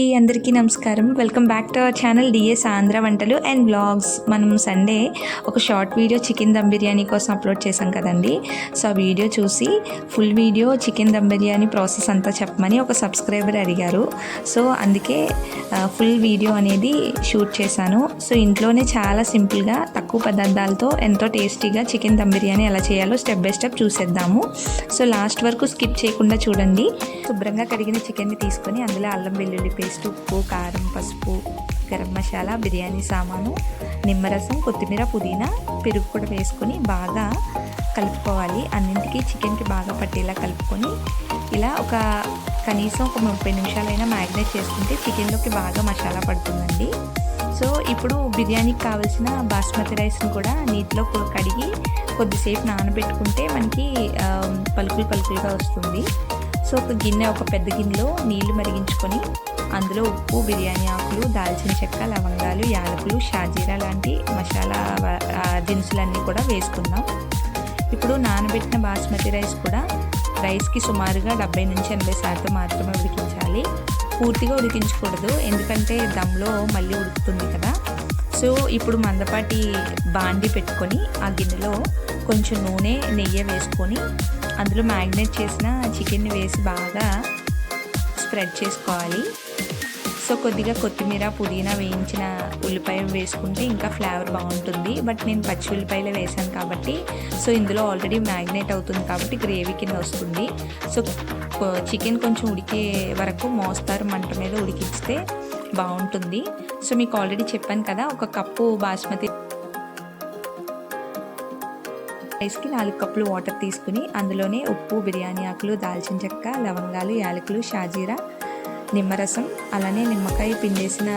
అందరికీ నమస్కారం. Welcome back to our channel DS Andhra వంటలు అండ్ వ్లాగ్స్. మనం సండే ఒక short video chicken dum biryani కోసం అప్లోడ్ చేసాం కదండి. సో ఆ వీడియో చూసి full video chicken dum biryani process అంతా చెప్పమని ఒక సబ్స్క్రైబర్ అడిగారు. సో అందుకే ఫుల్ వీడియో అనేది షూట్ చేశాను. సో ఇంట్లోనే చాలా సింపుల్గా తక్కువ పదార్థాలతో ఎంతో టేస్టీగా చికెన్ దమ్ బిర్యానీ ఎలా చేయాలో స్టెప్ బై స్టెప్ చూసేద్దాము. సో లాస్ట్ వరకు స్కిప్ చేయకుండా చూడండి. శుభ్రంగా కడిగిన చికెన్ని తీసుకొని అందులో అల్లం వెల్లుల్లి పేస్ట్, ఉప్పు, కారం, పసుపు, గరం మసాలా, బిర్యానీ సామాను, నిమ్మరసం, కొత్తిమీర, పుదీనా, పెరుగు కూడా వేసుకొని బాగా కలుపుకోవాలి. అన్నింటికి చికెన్కి బాగా పట్టేలా కలుపుకొని ఇలా కనీసం ఒక 30 నిమిషాలైనా మ్యారినేట్ చేసుకుంటే చికెన్లోకి బాగా మసాలా పడుతుందండి. సో ఇప్పుడు బిర్యానీకి కావాల్సిన బాస్మతి రైస్ని కూడా నీటిలో కడిగి కొద్దిసేపు నానబెట్టుకుంటే మనకి పలుకులుగా వస్తుంది. సో ఒక పెద్ద గిన్నెలో నీళ్లు మరిగించుకొని అందులో ఉప్పు, బిర్యానీ ఆకులు, దాల్చిన చెక్క, లవంగాలు, యాలకులు, షాజీరా లాంటి మసాలా దినుసులన్నీ కూడా వేసుకుందాం. ఇప్పుడు నానబెట్టిన బాస్మతి రైస్కి సుమారుగా 70-80% మాత్రమే ఉడికించాలి. పూర్తిగా ఉడికించకూడదు, ఎందుకంటే దమ్లో మళ్ళీ ఉడుకుతుంది కదా. సో ఇప్పుడు మందపాటి బాండి పెట్టుకొని ఆ గిన్నెలో కొంచెం నూనె, నెయ్యి వేసుకొని అందులో మ్యారినేట్ చేసిన చికెన్ని వేసి బాగా స్ప్రెడ్ చేసుకోవాలి. సో కొద్దిగా కొత్తిమీర, పుదీనా, వేయించిన ఉల్లిపాయ వేసుకుంటే ఇంకా ఫ్లేవర్ బాగుంటుంది. బట్ నేను పచ్చి ఉల్లిపాయలు వేసాను కాబట్టి సో ఇందులో ఆల్రెడీ మ్యారినేట్ అవుతుంది కాబట్టి గ్రేవీ కింద వస్తుంది. సో చికెన్ కొంచెం ఉడికే వరకు మోస్తారు మంట మీద ఉడికిస్తే బాగుంటుంది. సో మీకు ఆల్రెడీ చెప్పాను కదా, ఒక కప్పు బాస్మతి రైస్కి 4 కప్పులు వాటర్ తీసుకుని అందులోనే ఉప్పు, బిర్యానీ ఆకులు, దాల్చిన చెక్క, లవంగాలు, యాలకులు, షాజీరా, నిమ్మరసం, అలానే నిమ్మకాయ పిండేసిన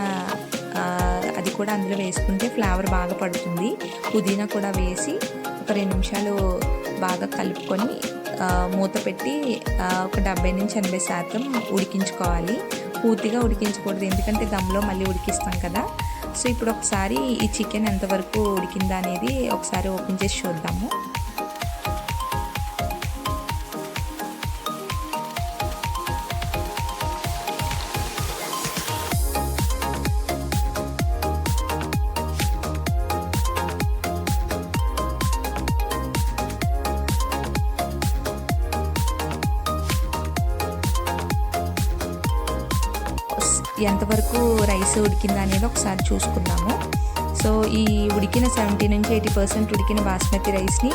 అది కూడా అందులో వేసుకుంటే ఫ్లేవర్ బాగా పడుతుంది. పుదీనా కూడా వేసి ఒక 2 నిమిషాలు బాగా కలుపుకొని మూత పెట్టి ఒక 70-80% ఉడికించుకోవాలి. పూర్తిగా ఉడికించకూడదు, ఎందుకంటే దమ్లో మళ్ళీ ఉడికిస్తాం కదా. సో ఇప్పుడు ఒకసారి ఈ చికెన్ ఎంతవరకు ఉడికిందా అనేది ఒకసారి ఓపెన్ చేసి చూద్దాము. ఎంతవరకు రైస్ ఉడికిందా అనేది ఒకసారి చూసుకుందాము. సో ఈ ఉడికిన 70-80% ఉడికిన బాస్మతి రైస్ని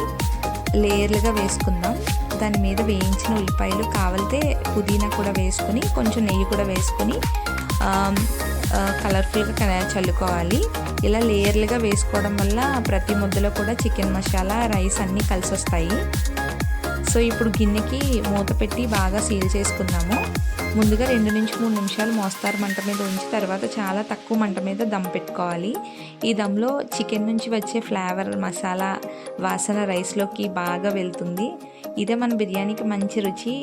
లేయర్లుగా వేసుకుందాం. దాని మీద వేయించిన ఉల్లిపాయలు, కావాలితే పుదీనా కూడా వేసుకొని కొంచెం నెయ్యి కూడా వేసుకొని కలర్ఫుల్గా చల్లుకోవాలి. ఇలా లేయర్లుగా వేసుకోవడం వల్ల ప్రతి ముద్దలో కూడా చికెన్ మసాలా, రైస్ అన్నీ కలిసి వస్తాయి. సో ఇప్పుడు గిన్నెకి మూత పెట్టి బాగా సీల్ చేసుకుందాము. ముందుగా 2-3 నిమిషాలు మోస్తారు మంట మీద ఉంచి తర్వాత చాలా తక్కువ మంట మీద దమ్ పెట్టుకోవాలి. ఈ దమ్లో చికెన్ నుంచి వచ్చే ఫ్లేవర్, మసాలా వాసన రైస్లోకి బాగా వెళ్తుంది. ఇదే మన బిర్యానీకి మంచి రుచి.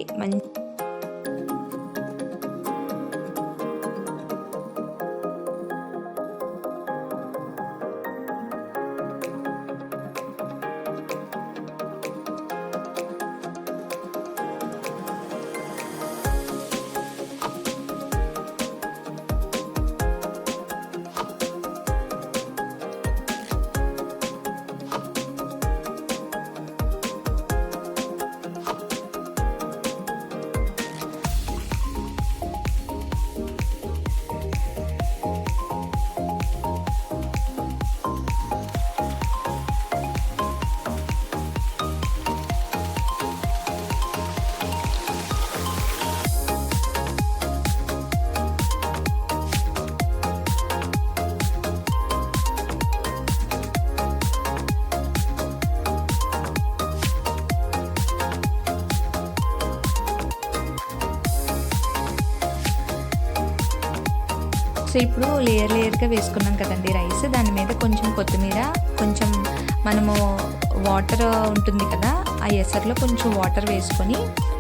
సో ఇప్పుడు లేయర్గా వేసుకున్నాం కదండి రైస్. దాని మీద కొంచెం కొత్తిమీర, కొంచెం మనము వాటర్ ఉంటుంది కదా, ఆ ఎసర్లో కొంచెం వాటర్ వేసుకొని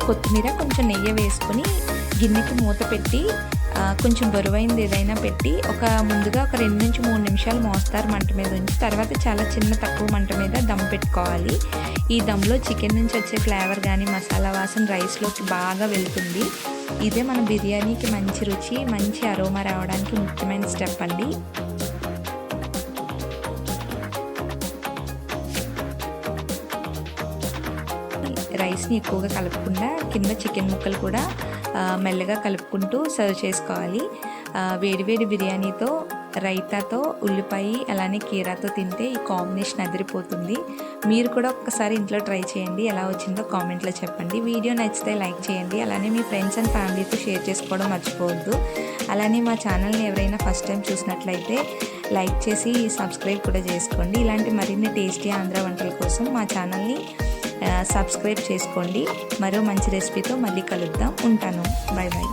కొత్తిమీర, కొంచెం నెయ్యి వేసుకొని గిన్నెకి మూత పెట్టి కొంచెం బరువైంది ఏదైనా పెట్టి ముందుగా ఒక 2 నుంచి 3 నిమిషాలు మోస్తారు మంట మీద ఉంచి, తర్వాత చాలా తక్కువ మంట మీద దమ్ పెట్టుకోవాలి. ఈ దమ్లో చికెన్ నుంచి వచ్చే ఫ్లేవర్ కానీ మసాలా వాసన రైస్లోకి బాగా వెళ్తుంది. ఇదే మన బిర్యానీకి మంచి రుచి, మంచి అరోమా రావడానికి ముఖ్యమైన స్టెప్ అండి. రైస్ని ఎక్కువగా కలుపుకుండా కింద చికెన్ ముక్కలు కూడా మెల్లగా కలుపుకుంటూ సర్వ్ చేసుకోవాలి. వేడివేడి బిర్యానీతో, రైతాతో, ఉల్లిపాయ అలానే కీరాతో తింటే ఈ కాంబినేషన్ అదిరిపోతుంది. మీరు కూడా ఒక్కసారి ఇంట్లో ట్రై చేయండి, ఎలా వచ్చిందో కామెంట్లో చెప్పండి. వీడియో నచ్చితే లైక్ చేయండి, అలానే మీ ఫ్రెండ్స్ అండ్ ఫ్యామిలీతో షేర్ చేసుకోవడం మర్చిపోవద్దు. అలానే మా ఛానల్ని ఎవరైనా ఫస్ట్ టైం చూసినట్లయితే లైక్ చేసి సబ్స్క్రైబ్ కూడా చేసుకోండి. ఇలాంటి మరిన్ని టేస్టీ ఆంధ్ర వంటల కోసం మా ఛానల్ని సబ్స్క్రైబ్ చేసుకోండి. మరో మంచి రెసిపీతో మళ్ళీ కలుద్దాం. ఉంటాను. Bye bye.